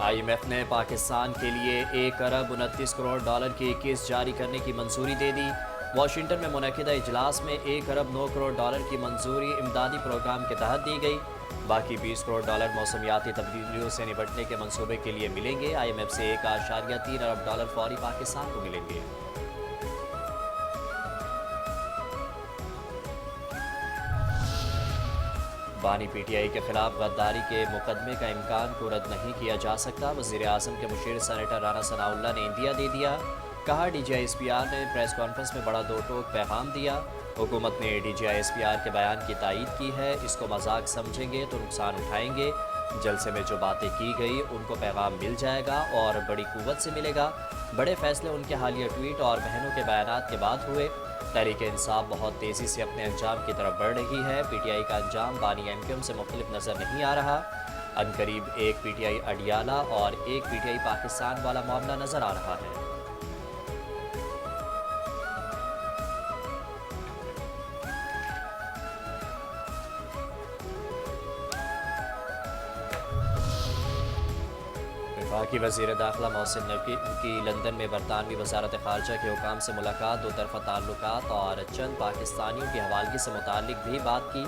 IMF نے پاکستان کے لیے $1 ارب 29 کروڑ کی کست جاری کرنے کی منظوری دے دی۔ واشنگٹن میں منعقدہ اجلاس میں $1 ارب 9 کروڑ کی منظوری امدادی پروگرام کے تحت دی گئی۔ باقی $20 کروڑ موسمیاتی تبدیلیوں سے نپٹنے کے منصوبے کے لیے ملیں گے۔ IMF سے $1.3 ارب فوری پاکستان کو ملیں گے۔ بانی PTI کے خلاف غداری کے مقدمے کا امکان کو رد نہیں کیا جا سکتا۔ وزیر اعظم کے مشیر سینیٹر رانا ثناءاللہ نے عندیہ دے دیا۔ کہا DGI-SPR نے پریس کانفرنس میں بڑا دو ٹوک پیغام دیا۔ حکومت نے DGI-SPR کے بیان کی تائید کی ہے۔ اس کو مذاق سمجھیں گے تو نقصان اٹھائیں گے۔ جلسے میں جو باتیں کی گئی ان کو پیغام مل جائے گا اور بڑی قوت سے ملے گا۔ بڑے فیصلے ان کے حالیہ ٹویٹ اور بہنوں کے بیانات کے بعد ہوئے۔ تحریک انصاف بہت تیزی سے اپنے انجام کی طرف بڑھ رہی ہے۔ PTI کا انجام بانی MQM سے مختلف نظر نہیں آ رہا۔ عنقریب ایک PTI اڈیالہ اور ایک PTI پاکستان والا معاملہ نظر آ رہا ہے۔ وفاقی وزیر داخلہ محسن نقوی کی لندن میں برطانوی وزارت خارجہ کے حکام سے ملاقات، دو طرفہ تعلقات اور چند پاکستانیوں کی حوالگی سے متعلق بھی بات کی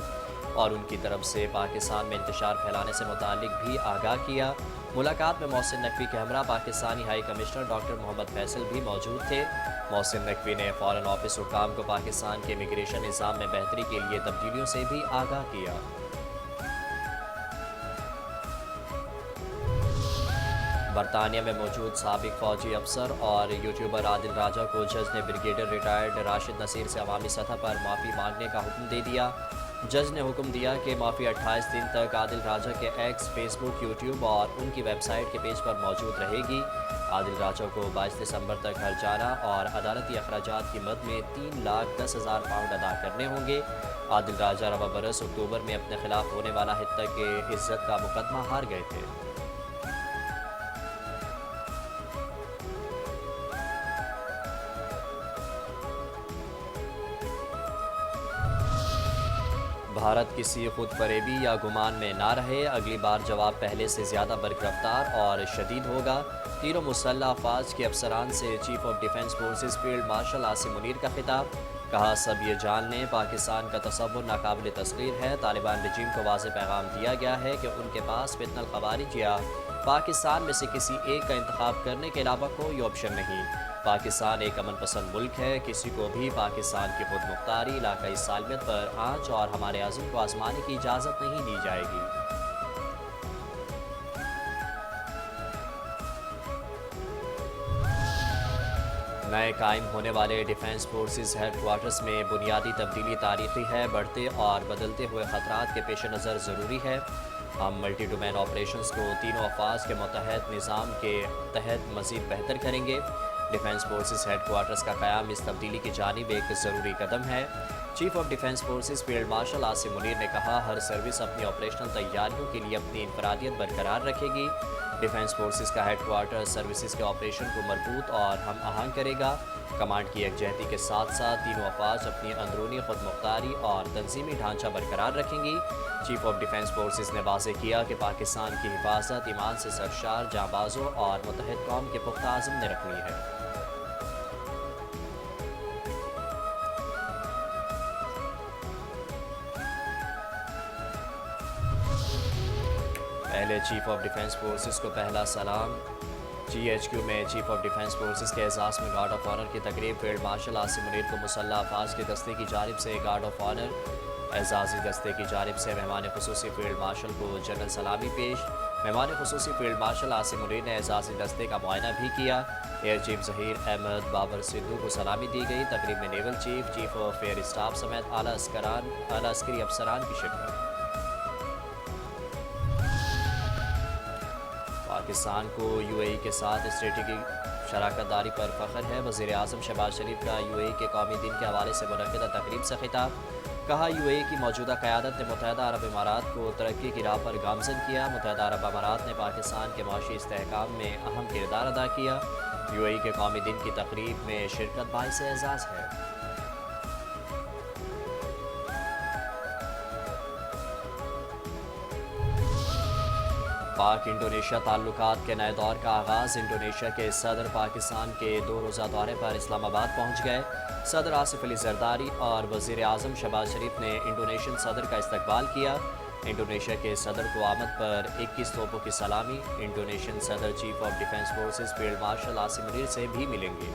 اور ان کی طرف سے پاکستان میں انتشار پھیلانے سے متعلق بھی آگاہ کیا۔ ملاقات میں محسن نقوی کے ہمراہ پاکستانی ہائی کمشنر ڈاکٹر محمد فیصل بھی موجود تھے۔ محسن نقوی نے فارن آفس حکام کو پاکستان کے امیگریشن نظام میں بہتری کے لیے تبدیلیوں سے بھی آگاہ کیا۔ برطانیہ میں موجود سابق فوجی افسر اور یوٹیوبر عادل راجہ کو جج نے بریگیڈیئر ریٹائرڈ راشد نصیر سے عوامی سطح پر معافی مانگنے کا حکم دے دیا۔ جج نے حکم دیا کہ معافی 28 دن تک عادل راجہ کے ایکس، فیس بک، یوٹیوب اور ان کی ویب سائٹ کے پیج پر موجود رہے گی۔ عادل راجہ کو 22 دسمبر تک ہرجانہ اور عدالتی اخراجات کی مد میں £3,10,000 ادا کرنے ہوں گے۔ عادل راجہ رواں برس اکتوبر میں اپنے خلاف ہونے والا ہتک عزت کا مقدمہ ہار گئے تھے۔ بھارت کسی خود فریبی یا گمان میں نہ رہے، اگلی بار جواب پہلے سے زیادہ بررفتار اور شدید ہوگا۔ تینوں مسلح افواج کے افسران سے chief of defence forces field marshal Asim Munir کا خطاب۔ کہا سب یہ جان لیں پاکستان کا تصور ناقابل تسخیر ہے۔ طالبان رجیم کو واضح پیغام دیا گیا ہے کہ ان کے پاس فتنہ الخوارج یا پاکستان میں سے کسی ایک کا انتخاب کرنے کے علاوہ کوئی آپشن نہیں۔ پاکستان ایک امن پسند ملک ہے، کسی کو بھی پاکستان کی خود مختاری، علاقائی سالمیت پر آنچ اور ہمارے عزم کو آزمانے کی اجازت نہیں دی جائے گی۔ نئے قائم ہونے والے ڈیفنس فورسز ہیڈ کوارٹرز میں بنیادی تبدیلی تاریخی ہے، بڑھتے اور بدلتے ہوئے خطرات کے پیش نظر ضروری ہے۔ ہم ملٹی ڈومین آپریشنز کو تینوں افواج کے متحد نظام کے تحت مزید بہتر کریں گے۔ ڈیفنس فورسز ہیڈ کوارٹرز کا قیام اس تبدیلی کی جانب ایک ضروری قدم ہے۔ Chief of defence forces field marshal Asim Munir نے کہا ہر سروس اپنی آپریشنل تیاریوں کے لیے اپنی انفرادیت برقرار رکھے گی۔ ڈیفنس فورسز کا ہیڈ کوارٹر سروسز کے آپریشن کو مربوط اور ہم آہنگ کرے گا۔ کمانڈ کی یکجہتی کے ساتھ ساتھ تینوں افواج اپنی اندرونی خود مختاری اور تنظیمی ڈھانچہ برقرار رکھیں گی۔ چیف آف ڈیفنس فورسز نے واضح کیا کہ پاکستان کی حفاظت ایمان سے سرشار جانبازوں اور متحد قوم کے پختہ عزم نے رکھنی ہے۔ پہلے چیف آف ڈیفنس فورسز کو پہلا سلام۔ GHQ میں چیف آف ڈیفنس فورسز کے اعزاز میں گارڈ آف آنر کی تقریب۔ فیلڈ مارشل عاصم منیر کو مسلح افواج کے دستے کی جانب سے گارڈ آف آنر۔ اعزازی دستے کی جانب سے مہمان خصوصی فیلڈ مارشل کو جنرل سلامی پیش۔ مہمان خصوصی فیلڈ مارشل عاصم منیر نے اعزازی دستے کا معائنہ بھی کیا۔ ایئر چیف ظہیر احمد بابر سدھو کو سلامی دی گئی۔ تقریب میں naval chief, chief of air staff سمیت اعلیٰ عسکری افسران کی شرکت۔ پاکستان کو UAE کے ساتھ اسٹریٹجک شراکت داری پر فخر ہے۔ وزیر اعظم شہباز شریف کا UAE کے قومی دن کے حوالے سے منعقدہ تقریب سے خطاب۔ کہا UAE کی موجودہ قیادت نے متحدہ عرب امارات کو ترقی کی راہ پر گامزن کیا۔ متحدہ عرب امارات نے پاکستان کے معاشی استحکام میں اہم کردار ادا کیا۔ UAE کے قومی دن کی تقریب میں شرکت باعث اعزاز ہے۔ پاک انڈونیشیا تعلقات کے نئے دور کا آغاز۔ انڈونیشیا کے صدر پاکستان کے 2 روزہ دورے پر اسلام آباد پہنچ گئے۔ صدر آصف علی زرداری اور وزیر اعظم شہباز شریف نے انڈونیشین صدر کا استقبال کیا۔ انڈونیشیا کے صدر کو آمد پر 21 توپوں کی سلامی۔ انڈونیشین صدر chief of defence forces field marshal Asim Munir سے بھی ملیں گے۔